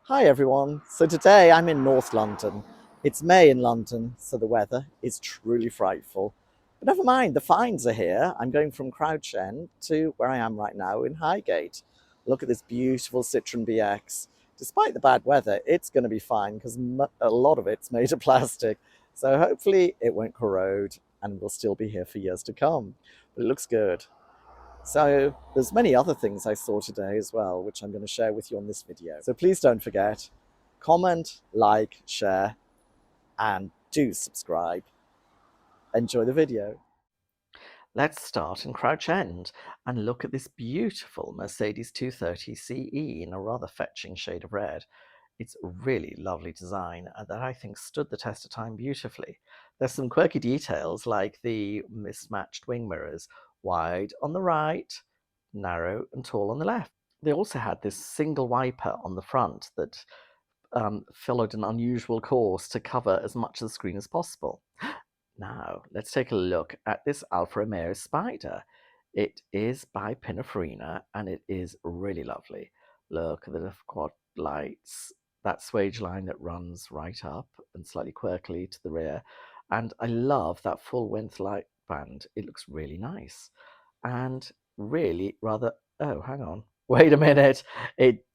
Hi everyone. So today I'm in North London. It's May in London, so the weather is truly frightful. But never mind, the fines are here. I'm going from Crouch End to where I am right now in Highgate. Look at this beautiful Citron BX. Despite the bad weather, it's going to be fine because a lot of it's made of plastic. So hopefully it won't corrode and will still be here for years to come. But it looks good. So there's many other things I saw today as well, which I'm going to share with you on this video. So please don't forget, comment, like, share, and do subscribe. Enjoy the video. Let's start in Crouch End and look at this beautiful Mercedes 230 CE in a rather fetching shade of red. It's a really lovely design that I think stood the test of time beautifully. There's some quirky details like the mismatched wing mirrors, wide on the right, narrow and tall on the left. They also had this single wiper on the front that followed an unusual course to cover as much of the screen as possible. Now, let's take a look at this Alfa Romeo Spider. It is by Pininfarina and it is really lovely. Look at the quad lights, that swage line that runs right up and slightly quirkily to the rear. And I love that full width light band. It looks really nice. And really rather, oh, hang on. Wait a minute.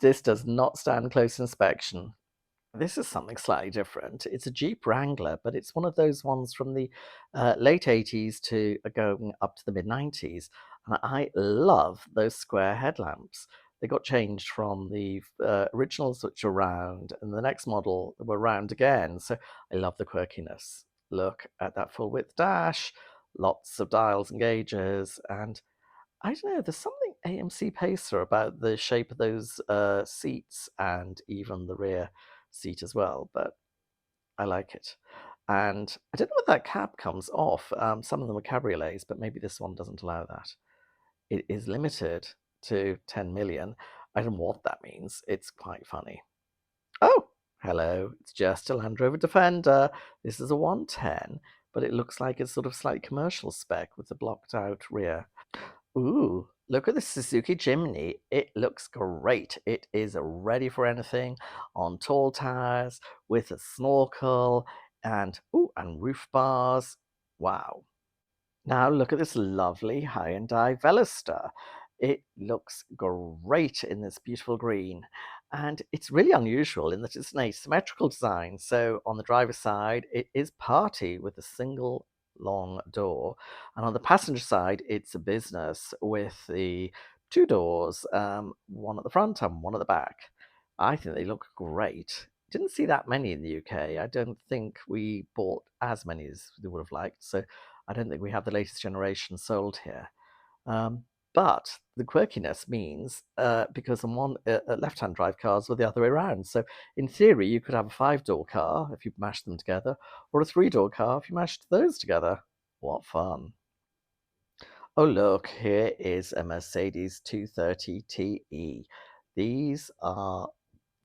This does not stand close inspection. This is something slightly different. It's a Jeep Wrangler, but it's one of those ones from the late 80s to going up to the mid 90s. And I love those square headlamps. They got changed from the originals, which are round, and the next model were round again. So I love the quirkiness. Look at that full width dash, lots of dials and gauges, and I don't know, there's something AMC Pacer about the shape of those seats and even the rear seat as well, but I like it. And I don't know if that cab comes off. Some of them are cabriolets, but maybe this one doesn't allow that. It is limited to 10 million. I don't know what that means. It's quite funny. Oh, hello. It's just a Land Rover Defender. This is a 110, but it looks like it's sort of slightly commercial spec with the blocked out rear. Ooh, look at the Suzuki Jimny. It looks great. It is ready for anything on tall tires with a snorkel and roof bars. Wow. Now look at this lovely Hyundai Veloster. It looks great in this beautiful green. And it's really unusual in that it's an asymmetrical design. So on the driver's side, it is party with a single long door. And on the passenger side, it's a business with the two doors, one at the front and one at the back. I think they look great. Didn't see that many in the UK. I don't think we bought as many as we would have liked. So I don't think we have the latest generation sold here. Um, but the quirkiness means because on one left-hand drive cars were the other way around. So in theory, you could have a five-door car if you mashed them together, or a three-door car if you mashed those together. What fun! Oh look, here is a Mercedes 230 TE. These are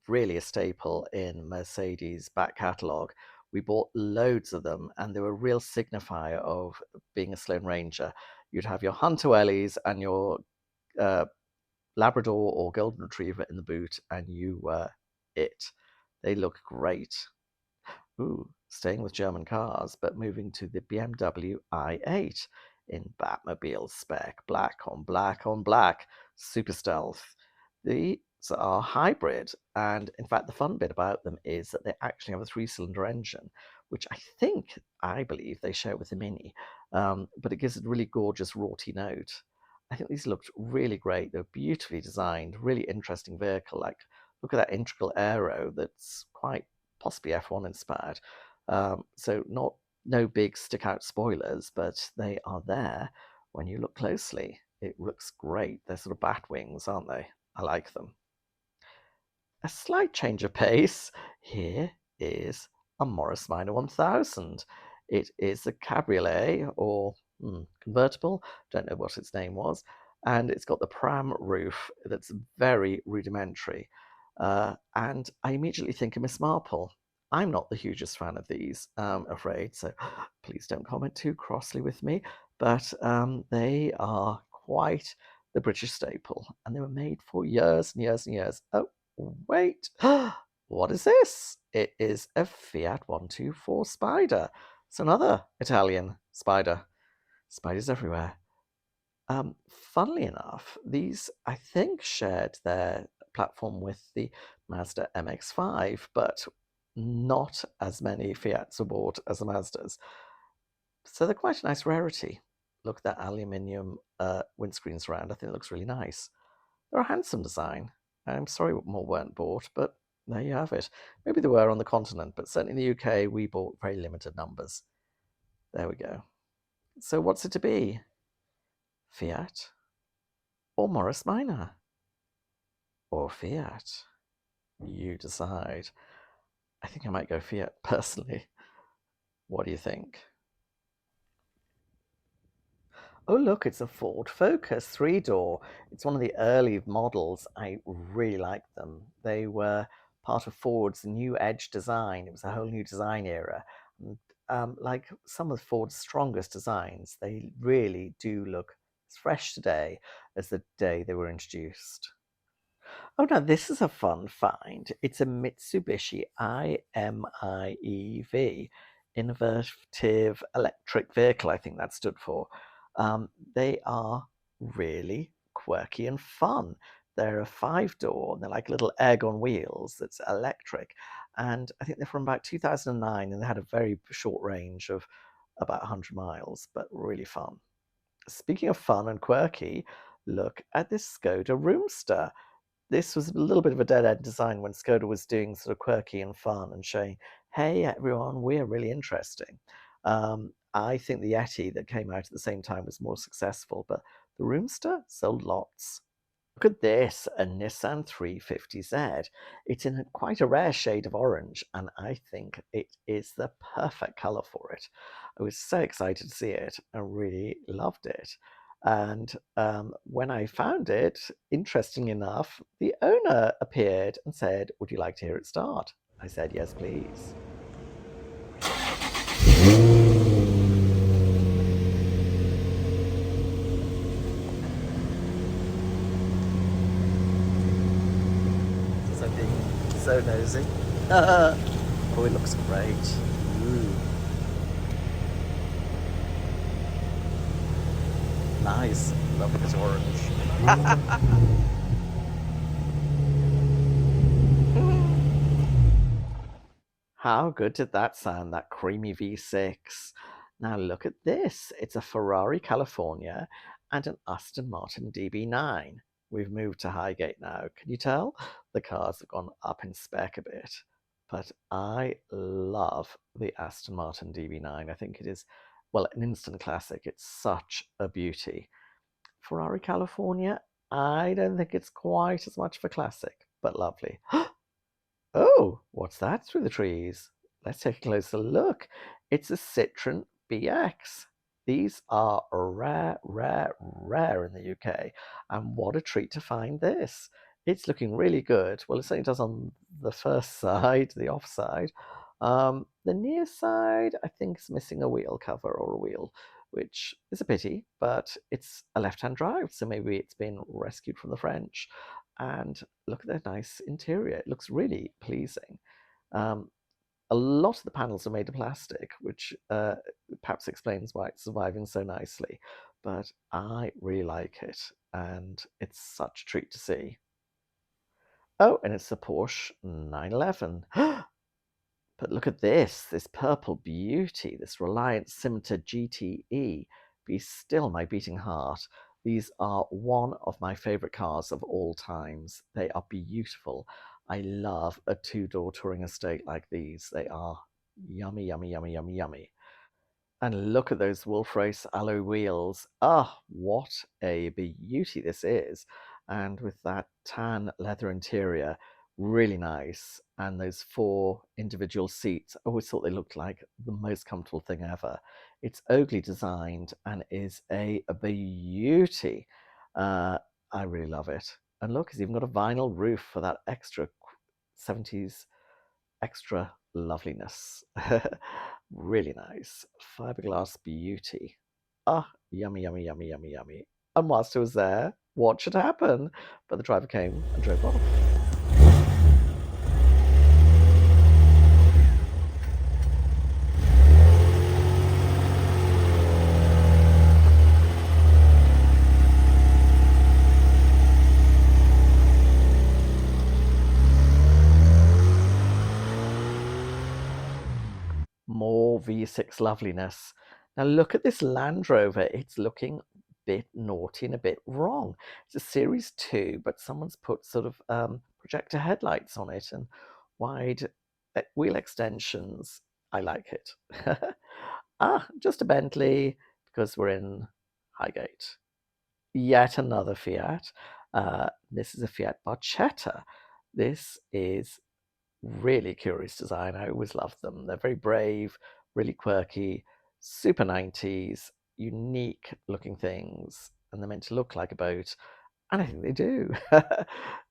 really a staple in Mercedes' back catalogue. We bought loads of them, and they were a real signifier of being a Sloane Ranger. You'd have your Hunter Wellies and your uh, Labrador or Golden Retriever in the boot, and you were it. They look great. Ooh, staying with German cars, but moving to the BMW i8 in Batmobile spec, black on black on black, super stealth. These are hybrid, and in fact, the fun bit about them is that they actually have a three-cylinder engine, which I believe they share with the Mini, but it gives it a really gorgeous, raughty note. I think these looked really great. They're beautifully designed, really interesting vehicle. Like, look at that integral aero that's quite possibly F1 inspired. So not no big stick out spoilers, but they are there when you look closely. It looks great. They're sort of bat wings, aren't they? I like them. A slight change of pace. Here is a Morris Minor 1000. It is a cabriolet or convertible, don't know what its name was, and it's got the pram roof that's very rudimentary. And I immediately think of Miss Marple. I'm not the hugest fan of these, afraid, so please don't comment too crossly with me, but they are quite the British staple, and they were made for years and years and years. Oh, wait. what is this? It is a Fiat 124 Spider. It's another Italian Spider. Spiders everywhere. Funnily enough, these, I think, shared their platform with the Mazda MX-5, but not as many Fiats aboard as the Mazdas. So they're quite a nice rarity. Look at that aluminium windscreen surround. I think it looks really nice. They're a handsome design. I'm sorry more weren't bought, but there you have it. Maybe they were on the continent, but certainly in the UK, we bought very limited numbers. There we go. So what's it to be? Fiat? Or Morris Minor? Or Fiat? You decide. I think I might go Fiat personally. What do you think? Oh, look, it's a Ford Focus 3-door. It's one of the early models. I really like them. They were part of Ford's new Edge design. It was a whole new design era. And, like some of Ford's strongest designs, they really do look as fresh today as the day they were introduced. Oh, now this is a fun find. It's a Mitsubishi iMiEV, Innovative Electric Vehicle, I think that stood for. They are really quirky and fun. They're a 5-door, they're like little egg on wheels that's electric. And I think they're from about 2009, and they had a very short range of about 100 miles, but really fun. Speaking of fun and quirky, look at this Skoda Roomster. This was a little bit of a dead-end design when Skoda was doing sort of quirky and fun and showing, hey, everyone, we're really interesting. I think the Yeti that came out at the same time was more successful, but the Roomster sold lots. Look at this, a Nissan 350Z. It's in quite a rare shade of orange, and I think it is the perfect colour for it. I was so excited to see it. I really loved it. And when I found it, interesting enough, the owner appeared and said, would you like to hear it start? I said, yes, please. So being so nosy. Oh, it looks great. Ooh. Nice. Love it, it's orange. How good did that sound, that creamy V6? Now look at this. It's a Ferrari California and an Aston Martin DB9. We've moved to Highgate now. Can you tell? The cars have gone up in spec a bit. But I love the Aston Martin DB9. I think it is, well, an instant classic. It's such a beauty. Ferrari California, I don't think it's quite as much of a classic, but lovely. Oh, what's that through the trees? Let's take a closer look. It's a Citron BX. These are rare, rare, rare in the UK. And what a treat to find this. It's looking really good. Well, it certainly does on the first side, the off side. The near side, I think, is missing a wheel cover or a wheel, which is a pity, but it's a left-hand drive, so maybe it's been rescued from the French. And look at that nice interior. It looks really pleasing. A lot of the panels are made of plastic, which perhaps explains why it's surviving so nicely. But I really like it, and it's such a treat to see. Oh, and it's a Porsche 911. But look at this purple beauty, this Reliant Scimitar GTE. Be still my beating heart. These are one of my favourite cars of all times. They are beautiful. I love a 2-door touring estate like these. They are yummy, yummy, yummy, yummy, yummy. And look at those Wolf Race alloy wheels. Ah, what a beauty this is. And with that tan leather interior, really nice. And those 4 individual seats, I always thought they looked like the most comfortable thing ever. It's Oakley designed and is a beauty. I really love it. And look, it's even got a vinyl roof for that extra 70s extra loveliness. Really nice. Fiberglass beauty. Ah, yummy, yummy, yummy, yummy, yummy. And whilst I was there, what should happen? But the driver came and drove off. more V6 loveliness. Now look at this Land Rover. It's looking a bit naughty and a bit wrong. It's a Series 2, but someone's put sort of projector headlights on it and wide wheel extensions. I like it. Just a Bentley because we're in Highgate. Yet another Fiat. This is a Fiat Barchetta. This is really curious design. I always love them. They're very brave, really quirky, super 90s, unique looking things, and they're meant to look like a boat, and I think they do.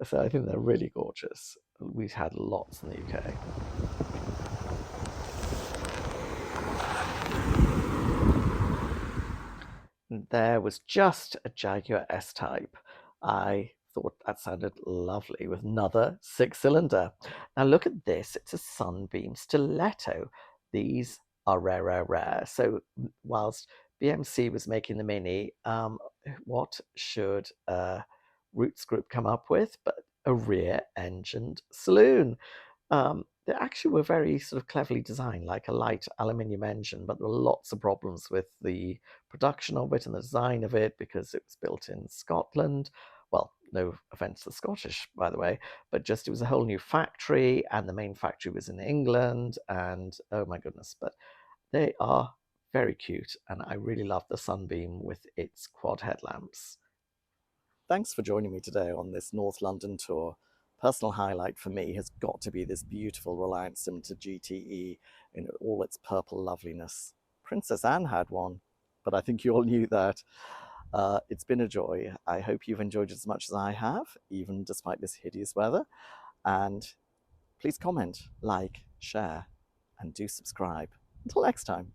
So I think they're really gorgeous. We've had lots in the UK. There was just a Jaguar S-Type. I thought that sounded lovely with another 6-cylinder. Now look at this. It's a Sunbeam Stiletto. These are rare, rare, rare. So whilst BMC was making the Mini, what should Roots Group come up with but a rear-engined saloon? They actually were very sort of cleverly designed, like a light aluminium engine, but there were lots of problems with the production of it and the design of it because it was built in Scotland. Well, no offense to the Scottish, by the way, but just it was a whole new factory, and the main factory was in England, and oh my goodness, but they are very cute, and I really love the Sunbeam with its quad headlamps. Thanks for joining me today on this North London tour. Personal highlight for me has got to be this beautiful Reliance Limited GTE in all its purple loveliness. Princess Anne had one, but I think you all knew that. It's been a joy. I hope you've enjoyed it as much as I have, even despite this hideous weather. And please comment, like, share, and do subscribe. Until next time.